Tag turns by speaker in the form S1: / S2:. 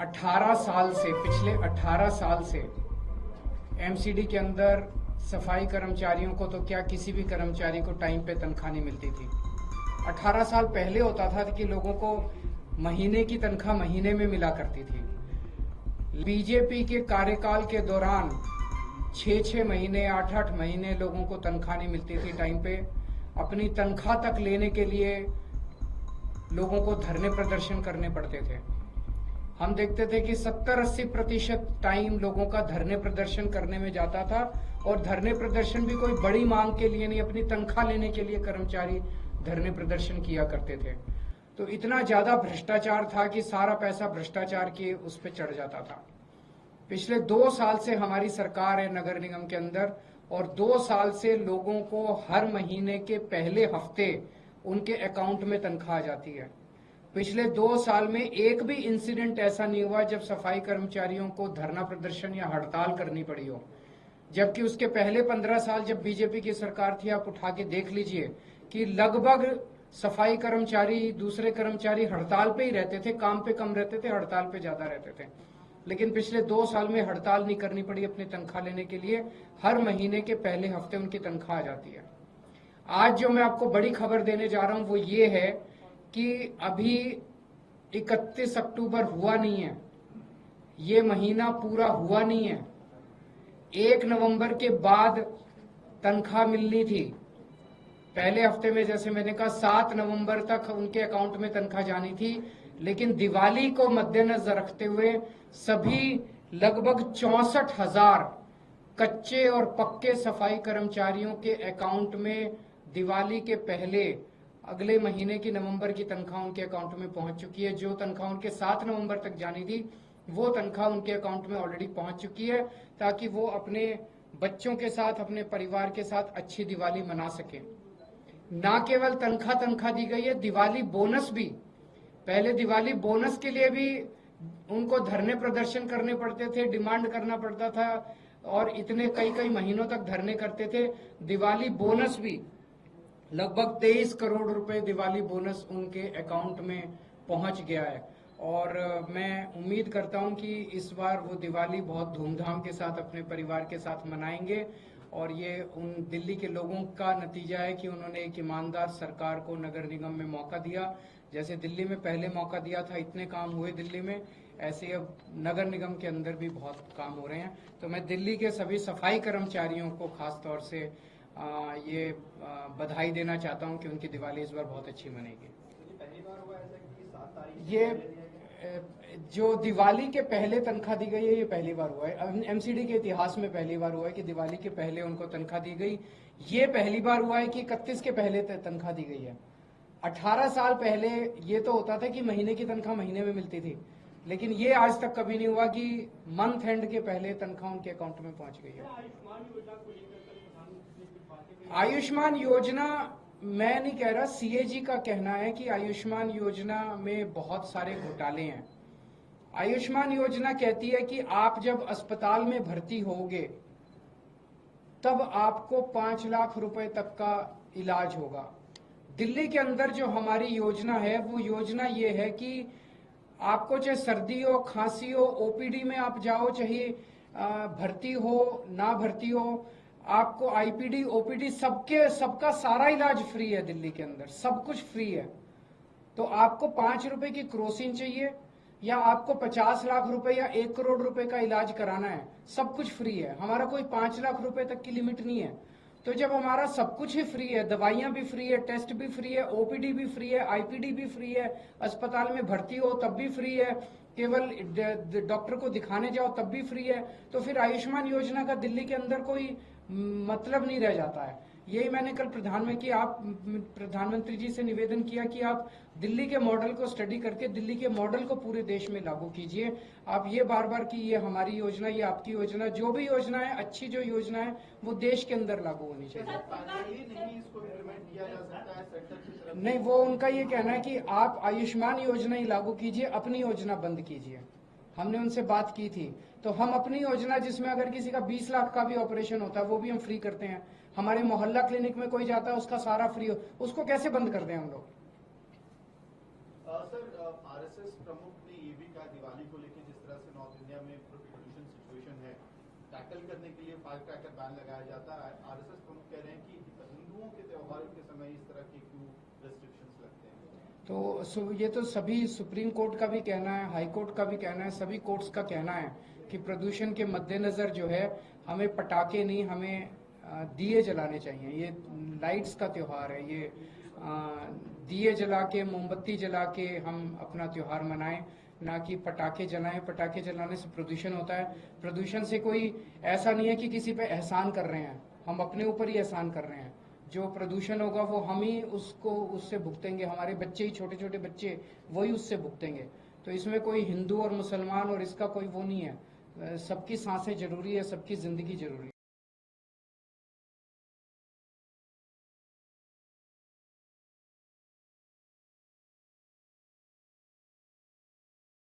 S1: 18 साल से, पिछले 18 साल से एमसीडी के अंदर सफाई कर्मचारियों को तो क्या, किसी भी कर्मचारी को टाइम पे तनख्वाह नहीं मिलती थी। 18 साल पहले होता था कि लोगों को महीने की तनख्वाह महीने में मिला करती थी। बीजेपी के कार्यकाल के दौरान 6-6 महीने, 8-8 महीने लोगों को तनख्वाह नहीं मिलती थी टाइम पे। अपनी तनख्वाह तक लेने के लिए लोगों को धरने प्रदर्शन करने पड़ते थे। हम देखते थे कि 70-80% टाइम लोगों का धरने प्रदर्शन करने में जाता था, और धरने प्रदर्शन भी कोई बड़ी मांग के लिए नहीं, अपनी तनख्वाह लेने के लिए कर्मचारी धरने प्रदर्शन किया करते थे। तो इतना ज्यादा भ्रष्टाचार था कि सारा पैसा भ्रष्टाचार के उस पर चढ़ जाता था। पिछले 2 साल से हमारी सरकार है नगर निगम के अंदर, और 2 साल से लोगों को हर महीने के पहले हफ्ते उनके अकाउंट में तनख्वाह आ जाती है। पिछले 2 साल में एक भी इंसिडेंट ऐसा नहीं हुआ जब सफाई कर्मचारियों को धरना प्रदर्शन या हड़ताल करनी पड़ी हो। जबकि उसके पहले 15 साल जब बीजेपी की सरकार थी, आप उठा के देख लीजिए कि लगभग सफाई कर्मचारी, दूसरे कर्मचारी हड़ताल पे ही रहते थे, काम पे कम रहते थे, हड़ताल पे ज्यादा रहते थे। लेकिन पिछले 2 साल में हड़ताल नहीं करनी पड़ी अपनी तनख्वाह लेने के लिए। हर महीने के पहले हफ्ते उनकी तनख्वाह आ जाती है। आज जो मैं आपको बड़ी खबर देने जा रहा हूं वो ये है कि अभी 31 अक्टूबर हुआ नहीं है, ये महीना पूरा हुआ नहीं है। 1 नवंबर के बाद तनख्वाह मिलनी थी। पहले हफ्ते में, जैसे मैंने कहा, 7 नवंबर तक उनके अकाउंट में तनख्वाह जानी थी। लेकिन दिवाली को मद्देनजर रखते हुए सभी लगभग 64,000 कच्चे और पक्के सफाई कर्मचारियों के अकाउंट में दिवाली के पहले अगले महीने की नवंबर की तनख्वाह उनके अकाउंट में पहुंच चुकी है। जो तनख्वाह उनके 7 नवंबर तक जानी थी वो तनख्वाह उनके अकाउंट में ऑलरेडी पहुंच चुकी है, ताकि वो अपने बच्चों के साथ, अपने परिवार के साथ अच्छी दिवाली मना सके। ना केवल तनख्वाह दी गई है, दिवाली बोनस भी। पहले दिवाली बोनस के लिए भी उनको धरने प्रदर्शन करने पड़ते थे, डिमांड करना पड़ता था, और इतने कई महीनों तक धरने करते थे। दिवाली बोनस भी लगभग 23 करोड़ रुपए दिवाली बोनस उनके अकाउंट में पहुंच गया है। और मैं उम्मीद करता हूं कि इस बार वो दिवाली बहुत धूमधाम के साथ अपने परिवार के साथ मनाएंगे। और ये उन दिल्ली के लोगों का नतीजा है कि उन्होंने एक ईमानदार सरकार को नगर निगम में मौका दिया। जैसे दिल्ली में पहले मौका दिया था, इतने काम हुए दिल्ली में, ऐसे अब नगर निगम के अंदर भी बहुत काम हो रहे हैं। तो मैं दिल्ली के सभी सफाई कर्मचारियों को खास तौर से ये बधाई देना चाहता हूं कि उनकी दिवाली इस बार बहुत अच्छी मनेगी।
S2: पहली बार हुआ ऐसा कि 7 तारीख
S1: ये जो दिवाली के पहले तनख्वाह दी गई है, ये पहली बार हुआ है। एमसीडी के इतिहास में पहली बार हुआ है कि दिवाली के पहले उनको तनख्वाह दी गई। ये पहली बार हुआ है कि 31 के पहले तनख्वाह दी गई है। 18 साल पहले ये तो होता था कि महीने की तनख्वाह महीने में मिलती थी, लेकिन ये आज तक कभी नहीं हुआ कि मंथ एंड के पहले तनख्वाह उनके अकाउंट में पहुंच गई है। आयुष्मान योजना मैं नहीं कह रहा, सीएजी का कहना है कि आयुष्मान योजना में बहुत सारे घोटाले हैं। आयुष्मान योजना कहती है कि आप जब अस्पताल में भर्ती होगे तब आपको 5 लाख रुपए तक का इलाज होगा। दिल्ली के अंदर जो हमारी योजना है वो योजना ये है कि आपको चाहे सर्दी हो, खांसी हो, ओपीडी में आप जाओ, चाहे भर्ती हो ना भर्ती हो, आपको आईपीडी, ओपीडी, सबका सारा इलाज फ्री है। दिल्ली के अंदर सब कुछ फ्री है। तो आपको 5 रुपए की क्रोसिन चाहिए या आपको 50 लाख रुपए या 1 करोड़ रुपए का इलाज कराना है, सब कुछ फ्री है। हमारा कोई 5 लाख रुपए तक की लिमिट नहीं है। तो जब हमारा सब कुछ ही फ्री है, दवाइयां भी फ्री है, टेस्ट भी फ्री है, ओपीडी भी फ्री है, आईपीडी भी फ्री है, अस्पताल में भर्ती हो तब भी फ्री है, केवल डॉक्टर को दिखाने जाओ तब भी फ्री है, तो फिर आयुष्मान योजना का दिल्ली के अंदर कोई मतलब नहीं रह जाता है। यही मैंने कल प्रधानमंत्री जी से निवेदन किया कि आप दिल्ली के मॉडल को स्टडी करके दिल्ली के मॉडल को पूरे देश में लागू कीजिए। आप ये बार बार कि ये हमारी योजना, ये आपकी योजना, जो भी योजना है, अच्छी जो योजना है वो देश के अंदर लागू होनी चाहिए। नहीं, वो उनका ये कहना है कि आप आयुष्मान योजना ही लागू कीजिए, अपनी योजना बंद कीजिए। हमने उनसे बात की थी, तो हम अपनी योजना, जिसमें अगर किसी का 20 लाख का भी ऑपरेशन होता है वो भी हम फ्री करते हैं। हमारे मोहल्ला क्लिनिक में कोई जाता है उसका सारा फ्री हो, उसको कैसे बंद कर दें हम लोग?
S2: सर, आरएसएस प्रमुख ने ये भी कहा दिवाली को लेकर, जिस
S3: इंडिया में पोल्यूशन सिचुएशन है, टैकल करने के लिए फायर क्रैकर बैन लगाया जाता है। आरएसएस प्रमुख कह रहे हैं कि हिंदुओं के त्योहारों के समय इस तरह के क्यों रेस्ट्रिक्शंस लगते हैं।
S1: तो ये तो सभी सुप्रीम कोर्ट का भी कहना है, हाई कोर्ट का भी कहना है, सभी कोर्ट्स का कहना है कि प्रदूषण के मद्देनजर जो है हमें पटाखे नहीं, हमें दिए जलाने चाहिए। ये लाइट्स का त्योहार है, ये दिए जला के, मोमबत्ती जला के हम अपना त्योहार मनाएं, ना कि पटाखे जलाएं। पटाखे जलाने से प्रदूषण होता है। प्रदूषण से कोई ऐसा नहीं है कि किसी पे एहसान कर रहे हैं, हम अपने ऊपर ही एहसान कर रहे हैं। जो प्रदूषण होगा वो हम ही उससे भुगतेंगे, हमारे बच्चे ही, छोटे छोटे बच्चे वही उससे भुगतेंगे। तो इसमें कोई हिंदू और मुसलमान और इसका कोई वो नहीं है। सबकी सांसें जरूरी है, सबकी जिंदगी जरूरी है।